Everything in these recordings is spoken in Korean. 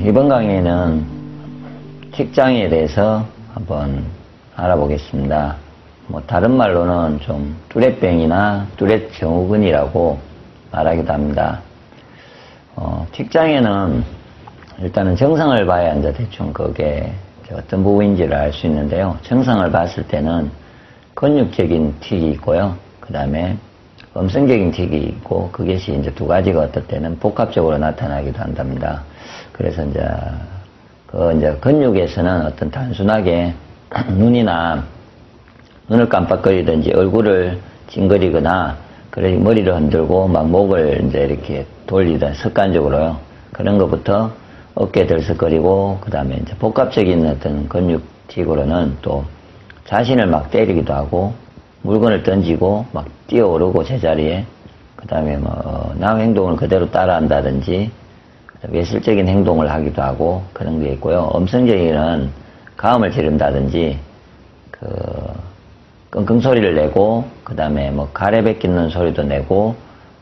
이번 강의는 틱장애에 대해서 한번 알아보겠습니다. 다른 말로는 좀 뚜렛병이나 뚜렛증후군이라고 말하기도 합니다. 틱장애는 일단은 증상을 봐야 이제 대충 그게 어떤 부분인지를 알 수 있는데요. 증상을 봤을 때는 근육적인 틱이 있고요. 그 다음에 음성적인 틱이 있고, 그것이 이제 두 가지가 어떨 때는 복합적으로 나타나기도 한답니다. 그래서 이제 근육에서는 어떤 단순하게 눈을 깜빡거리든지 얼굴을 찡그리거나, 그래 머리를 흔들고 막 목을 이제 이렇게 돌리든 습관적으로요. 그런 것부터 어깨 들썩거리고, 그 다음에 이제 복합적인 어떤 근육 틱으로는 또 자신을 막 때리기도 하고, 물건을 던지고 막 뛰어오르고 제자리에, 그 다음에 남 행동을 그대로 따라한다든지 외설적인 행동을 하기도 하고 그런 게 있고요. 음성적인은 가음을 지른다든지 끙끙 소리를 내고, 그 다음에 가래뱉기는 소리도 내고,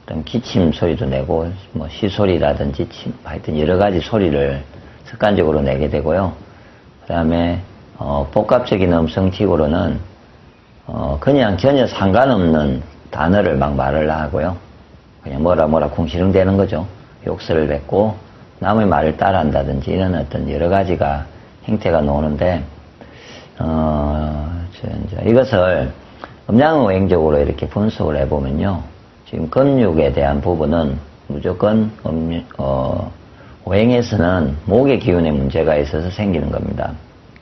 그다음 기침 소리도 내고, 시소리라든지 하여튼 여러 가지 소리를 습관적으로 내게 되고요. 그 다음에 복합적인 음성틱으로는 그냥 전혀 상관없는 단어를 막 말을 하고요. 그냥 뭐라 궁시렁대는 거죠. 욕설을 뱉고 남의 말을 따라한다든지 이런 어떤 여러 가지가 행태가 나오는데, 이것을 음양오행적으로 이렇게 분석을 해보면요. 지금 근육에 대한 부분은 무조건 오행에서는 목의 기운에 문제가 있어서 생기는 겁니다.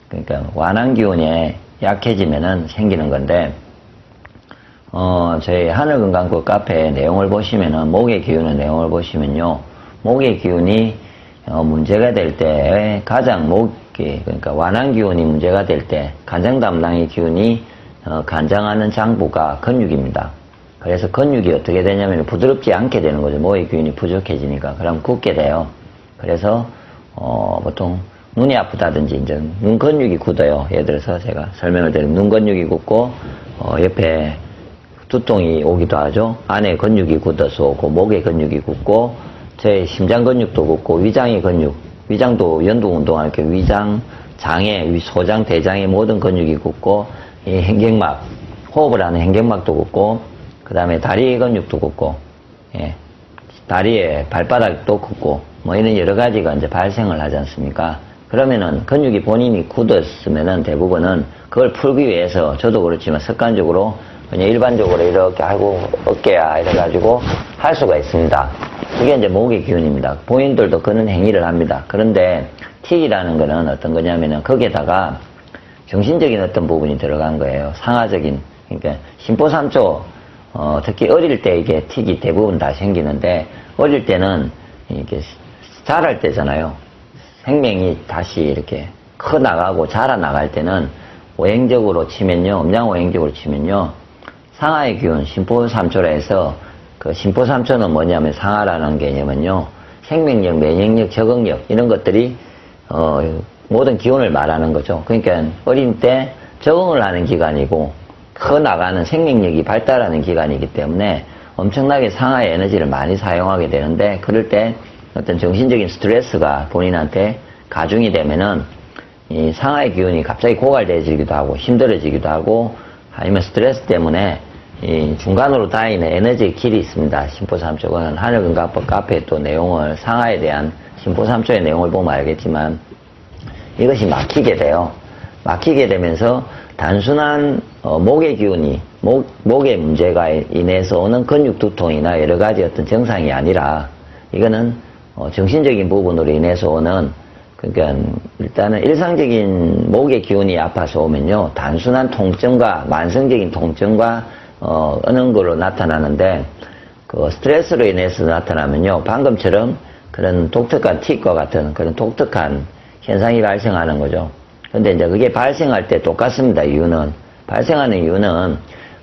그러니까 완한 기운에 약해지면은 생기는 건데, 저희 하늘건강국 카페 내용을 보시면은, 목의 기운의 내용을 보시면요. 목의 기운이, 문제가 될 때, 그러니까 완한 기운이 문제가 될 때, 간장 담당의 기운이, 간장하는 장부가 근육입니다. 그래서 근육이 어떻게 되냐면 부드럽지 않게 되는 거죠. 목의 기운이 부족해지니까. 그럼 굳게 돼요. 그래서, 보통, 눈이 아프다든지, 이제, 눈 근육이 굳어요. 예를 들어서 제가 설명을 드리면, 눈 근육이 굳고, 옆에 두통이 오기도 하죠. 안에 근육이 굳어서 오고, 목의 근육이 굳고, 제 심장 근육도 굳고, 위장의 근육, 위장도 연동 운동할 때 위장, 장애, 소장, 대장의 모든 근육이 굳고, 이 행경막, 호흡을 하는 행경막도 굳고, 그 다음에 다리 근육도 굳고, 다리에 발바닥도 굳고, 이런 여러 가지가 이제 발생을 하지 않습니까? 그러면은 근육이 본인이 굳었으면은 대부분은 그걸 풀기 위해서, 저도 그렇지만 습관적으로 그냥 일반적으로 이렇게 하고 어깨야 이래가지고 할 수가 있습니다. 그게 이제 목의 기운입니다. 본인들도 그런 행위를 합니다. 그런데 틱이라는 거는 어떤 거냐면은 거기에다가 정신적인 어떤 부분이 들어간 거예요. 상하적인. 그러니까 심포삼초, 특히 어릴 때 이게 틱이 대부분 다 생기는데, 어릴 때는 이렇게 자랄 때잖아요. 생명이 다시 이렇게 커나가고 자라나갈 때는 오행적으로 치면요, 음양오행적으로 치면요, 상하의 기운, 심포삼초라 해서, 그 심포삼초는 뭐냐면 상하라는 개념은요, 생명력, 면역력, 적응력, 이런 것들이, 모든 기운을 말하는 거죠. 그러니까 어린 때 적응을 하는 기간이고, 커나가는 생명력이 발달하는 기간이기 때문에 엄청나게 상하의 에너지를 많이 사용하게 되는데, 그럴 때 어떤 정신적인 스트레스가 본인한테 가중이 되면은 이 상하의 기운이 갑자기 고갈되어지기도 하고 힘들어지기도 하고, 아니면 스트레스 때문에 이 중간으로 닿이는 에너지의 길이 있습니다. 심포삼초는 하늘건강법 카페에 또 내용을, 상하에 대한 심포삼초의 내용을 보면 알겠지만, 이것이 막히게 돼요. 막히게 되면서 단순한 목의 기운이, 목의 문제가 인해서 오는 근육 두통이나 여러 가지 어떤 증상이 아니라, 이거는 정신적인 부분으로 인해서 오는, 그러니까 일단은 일상적인 목의 기운이 아파서 오면요, 단순한 통증과 만성적인 통증과 어느 거로 나타나는데, 그 스트레스로 인해서 나타나면요, 방금처럼 그런 독특한 틱과 같은 그런 독특한 현상이 발생하는 거죠. 근데 이제 그게 발생할 때 똑같습니다. 이유는, 발생하는 이유는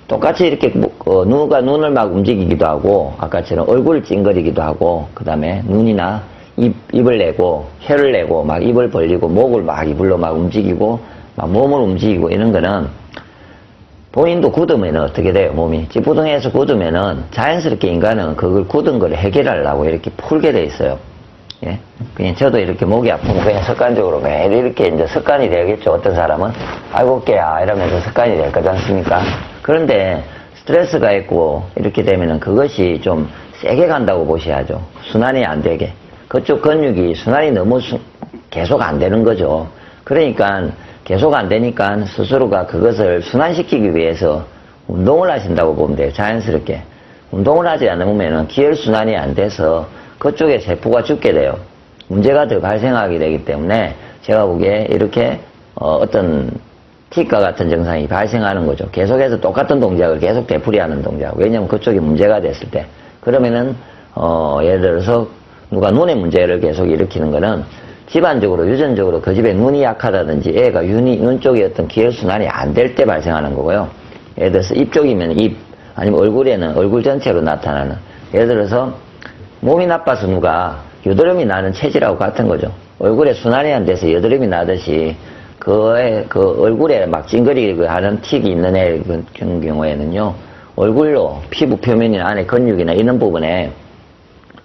똑같이 이렇게 누가 눈을 막 움직이기도 하고, 아까처럼 얼굴을 찡그리기도 하고, 그 다음에 눈이나 입을 내고 혀를 내고 막 입을 벌리고 목을 막 입으로 막 움직이고 막 몸을 움직이고, 이런 거는 본인도 굳으면 어떻게 돼요? 몸이 찌뿌둥해서 굳으면은 자연스럽게 인간은 그걸 굳은 걸 해결하려고 이렇게 풀게 돼 있어요. 예. 그냥 저도 이렇게 목이 아프면 그냥 습관적으로 매일 이렇게 이제 습관이 되겠죠. 어떤 사람은. 아이고, 깨야. 이러면서 습관이 될 거지 않습니까? 그런데 스트레스가 있고 이렇게 되면은 그것이 좀 세게 간다고 보셔야죠. 순환이 안 되게. 그쪽 근육이 순환이 너무 계속 안 되는 거죠. 그러니까 계속 안 되니까 스스로가 그것을 순환시키기 위해서 운동을 하신다고 보면 돼요. 자연스럽게. 운동을 하지 않으면 기혈순환이 안 돼서 그쪽에 세포가 죽게 돼요. 문제가 더 발생하게 되기 때문에 제가 보기에 이렇게 어떤 틱과 같은 증상이 발생하는 거죠. 계속해서 똑같은 동작을 계속 되풀이하는 동작. 왜냐하면 그쪽에 문제가 됐을 때. 그러면은 예를 들어서 누가 눈의 문제를 계속 일으키는 거는 집안적으로 유전적으로 그 집에 눈이 약하다든지 애가 눈 쪽에 어떤 기혈순환이 안 될 때 발생하는 거고요. 예를 들어서 입 쪽이면 입, 아니면 얼굴에는 얼굴 전체로 나타나는. 예를 들어서 몸이 나빠서 누가 여드름이 나는 체질하고 같은 거죠. 얼굴에 순환이 안 돼서 여드름이 나듯이 그 얼굴에 막 찡그리고 하는 틱이 있는 애 같은 경우에는요, 얼굴로 피부 표면이나 안에 근육이나 이런 부분에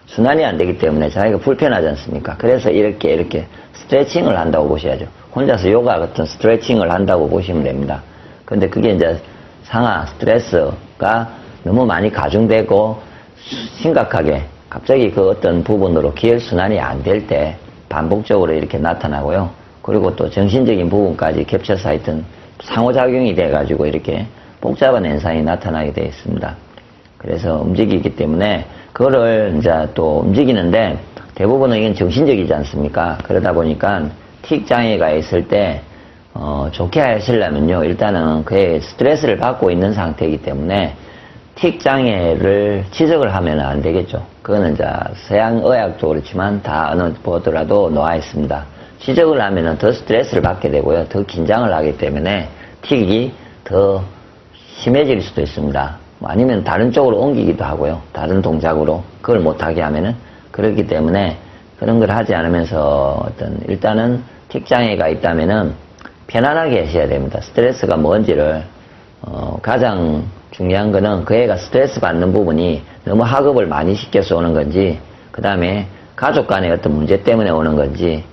순환이 안 되기 때문에 자기가 불편하지 않습니까? 그래서 이렇게 스트레칭을 한다고 보셔야죠. 혼자서 요가 같은 스트레칭을 한다고 보시면 됩니다. 근데 그게 이제 상하 스트레스가 너무 많이 가중되고 심각하게 갑자기 그 어떤 부분으로 기혈순환이 안 될 때 반복적으로 이렇게 나타나고요. 그리고 또 정신적인 부분까지 겹쳐서 하여튼 상호작용이 돼가지고 이렇게 복잡한 현상이 나타나게 되어 있습니다. 그래서 움직이기 때문에 그거를 이제 또 움직이는데 대부분은 이건 정신적이지 않습니까? 그러다 보니까 틱 장애가 있을 때 좋게 하시려면요, 일단은 그의 스트레스를 받고 있는 상태이기 때문에 틱 장애를 지적을 하면 안 되겠죠. 그거는 이제 서양 의학도 그렇지만 다 어느 보더라도 나와 있습니다. 지적을 하면은 더 스트레스를 받게 되고요, 더 긴장을 하기 때문에 틱이 더 심해질 수도 있습니다. 아니면 다른 쪽으로 옮기기도 하고요. 다른 동작으로 그걸 못하게 하면은. 그렇기 때문에 그런 걸 하지 않으면서 일단은 틱 장애가 있다면은 편안하게 하셔야 됩니다. 스트레스가 뭔지를 가장 중요한 거는 그 애가 스트레스 받는 부분이 너무 학업을 많이 시켜서 오는 건지, 그 다음에 가족 간의 어떤 문제 때문에 오는 건지,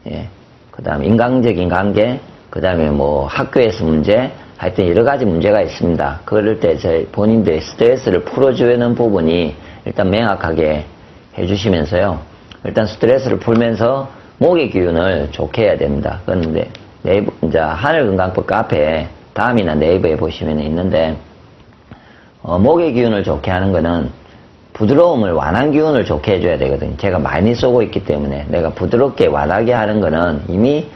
예, 그 다음에 인간적인 관계, 그 다음에 뭐 학교에서 문제, 하여튼 여러 가지 문제가 있습니다. 그럴 때 저희 본인들의 스트레스를 풀어주는 부분이 일단 명확하게 해주시면서요. 일단 스트레스를 풀면서 목의 기운을 좋게 해야 됩니다. 그런데 네이버, 이제 하늘건강법 카페에 다음이나 네이버에 보시면 있는데, 목의 기운을 좋게 하는 거는 부드러움을, 완한 기운을 좋게 해줘야 되거든요. 제가 많이 쏘고 있기 때문에 내가 부드럽게 완하게 하는 거는 이미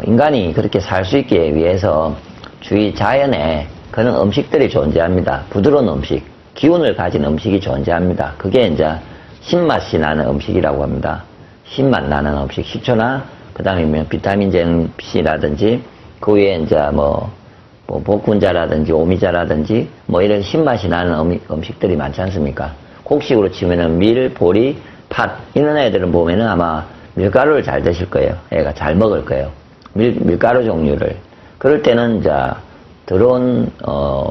인간이 그렇게 살 수 있기 위해서 주위 자연에 그런 음식들이 존재합니다. 부드러운 음식, 기운을 가진 음식이 존재합니다. 그게 이제 신맛이 나는 음식이라고 합니다. 신맛 나는 음식, 식초나 그 다음에 비타민 C라든지 그 위에 이제 뭐 복분자라든지 오미자라든지 뭐 이런 신맛이 나는 음식들이 많지 않습니까? 곡식으로 치면은 밀, 보리, 팥 이런 애들은 보면은 아마 밀가루를 잘 드실 거예요. 애가 잘 먹을 거예요. 밀가루 종류를. 그럴 때는 이제 더러운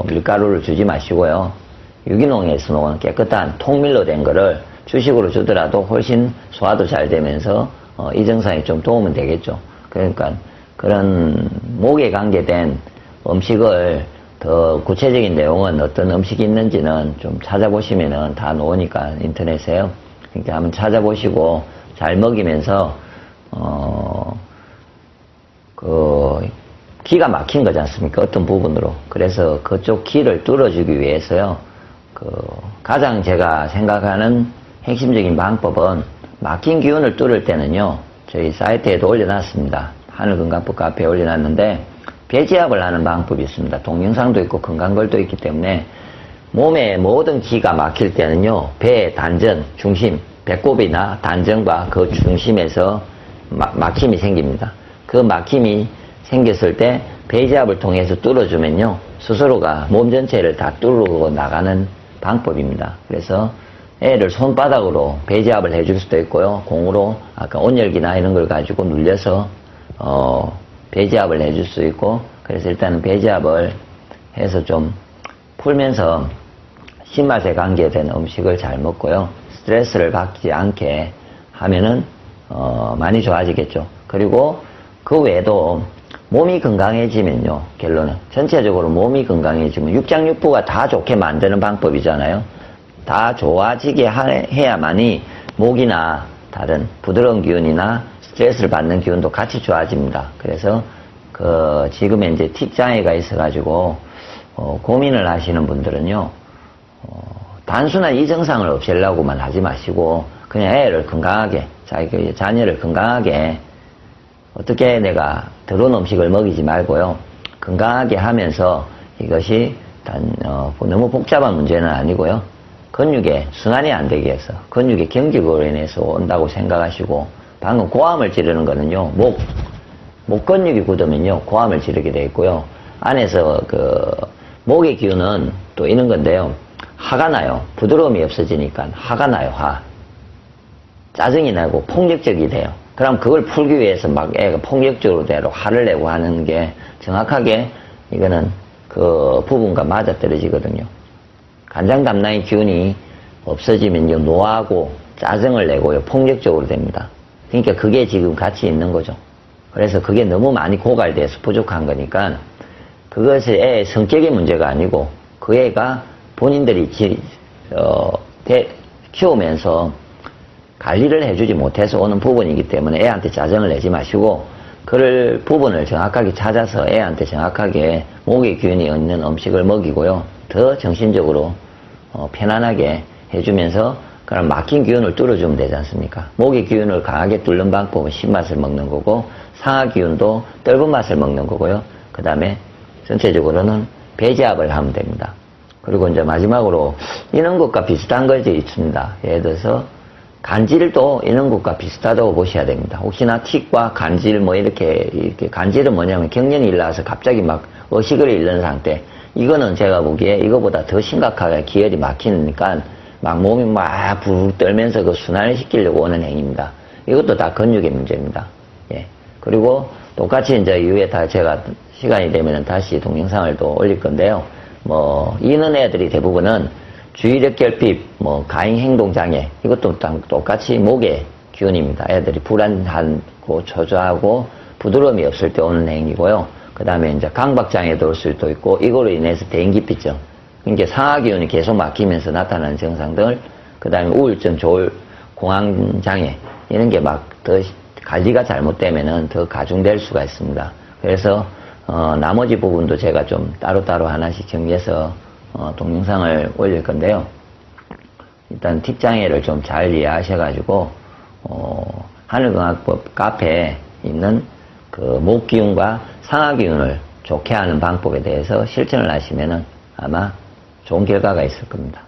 밀가루를 주지 마시고요. 유기농에서 놓은 깨끗한 통밀로 된 거를 주식으로 주더라도 훨씬 소화도 잘 되면서 이 증상이 좀 도움은 되겠죠. 그러니까 그런 목에 관계된 음식을 더 구체적인 내용은 어떤 음식이 있는지는 좀 찾아보시면은 다 나오니까 인터넷에요. 그러니까 한번 찾아보시고 잘 먹이면서 기가 막힌 거지 않습니까? 어떤 부분으로. 그래서 그쪽 기를 뚫어주기 위해서요. 가장 제가 생각하는 핵심적인 방법은 막힌 기운을 뚫을 때는요. 저희 사이트에도 올려놨습니다. 하늘건강법 카페에 올려놨는데 배지압을 하는 방법이 있습니다. 동영상도 있고 건강글도 있기 때문에 몸의 모든 기가 막힐 때는요. 배의 단전, 중심, 배꼽이나 단전과 그 중심에서 막힘이 생깁니다. 그 막힘이 생겼을 때 배지압을 통해서 뚫어주면요. 스스로가 몸 전체를 다 뚫고 나가는 방법입니다. 그래서 애를 손바닥으로 배지압을 해줄 수도 있고요. 공으로 아까 온열기나 이런 걸 가지고 눌려서 배지압을 해줄 수 있고, 그래서 일단은 배지압을 해서 좀 풀면서 신맛에 관계된 음식을 잘 먹고요. 스트레스를 받지 않게 하면은 많이 좋아지겠죠. 그리고 그 외에도 몸이 건강해지면요, 결론은 전체적으로 몸이 건강해지면 육장육부가 다 좋게 만드는 방법이잖아요. 다 좋아지게 해야만이 목이나 다른 부드러운 기운이나 스트레스를 받는 기운도 같이 좋아집니다. 그래서 지금에 이제 틱장애가 있어가지고 고민을 하시는 분들은요, 단순한 이 증상을 없애려고만 하지 마시고 그냥 애를 건강하게, 자기 자녀를 건강하게, 어떻게 내가 더러운 음식을 먹이지 말고요, 건강하게 하면서 이것이 너무 복잡한 문제는 아니고요, 근육에 순환이 안 되게 해서 근육의 경직으로 인해서 온다고 생각하시고, 방금 고함을 지르는 거는요, 목 근육이 굳으면요 고함을 지르게 되어 있고요, 안에서 목의 기운은 또 이런 건데요, 화가 나요. 부드러움이 없어지니까 화가 나요. 짜증이 나고 폭력적이 돼요. 그럼 그걸 풀기 위해서 막 애가 폭력적으로 대로 화를 내고 하는 게 정확하게 이거는 그 부분과 맞아떨어지거든요. 간장담낭의 기운이 없어지면요, 노하고 짜증을 내고요, 폭력적으로 됩니다. 그러니까 그게 지금 같이 있는 거죠. 그래서 그게 너무 많이 고갈돼서 부족한 거니까 그것이 애의 성격의 문제가 아니고 그 애가 본인들이 키우면서 관리를 해주지 못해서 오는 부분이기 때문에 애한테 짜증을 내지 마시고, 그 부분을 정확하게 찾아서 애한테 정확하게 목의 기운이 있는 음식을 먹이고요, 더 정신적으로 편안하게 해주면서 그럼 막힌 기운을 뚫어주면 되지 않습니까? 목의 기운을 강하게 뚫는 방법은 신맛을 먹는 거고, 상하 기운도 떫은 맛을 먹는 거고요, 그 다음에 전체적으로는 배제압을 하면 됩니다. 그리고 이제 마지막으로 이런 것과 비슷한 것이 있습니다. 예를 들어서 간질도 이런 것과 비슷하다고 보셔야 됩니다. 혹시나 틱과 간질 이렇게 간질은 뭐냐면 경련이 일어나서 갑자기 막 의식을 잃는 상태. 이거는 제가 보기에 이거보다 더 심각하게 기혈이 막히니까 막 몸이 막 부르르 떨면서 그 순환을 시키려고 오는 행위입니다. 이것도 다 근육의 문제입니다. 예. 그리고 똑같이 이제 이후에 다 제가 시간이 되면 다시 동영상을 또 올릴 건데요. 이런 애들이 대부분은 주의력 결핍, 가행 행동 장애, 이것도 똑같이 목의 기운입니다. 애들이 불안하고 초조하고 부드러움이 없을 때 오는 행위고요. 그 다음에 이제 강박 장애도 올 수도 있고, 이거로 인해서 대인기피증, 그러니까 상하 기운이 계속 막히면서 나타나는 증상들, 그 다음에 우울증, 공황 장애, 이런 게 막 더 관리가 잘못되면은 더 가중될 수가 있습니다. 그래서 나머지 부분도 제가 좀 따로따로 하나씩 정리해서 동영상을 올릴 건데요. 일단 틱장애를 좀 잘 이해하셔가지고 하늘건강법 카페에 있는 그 목기운과 상하기운을 좋게 하는 방법에 대해서 실천을 하시면은 아마 좋은 결과가 있을 겁니다.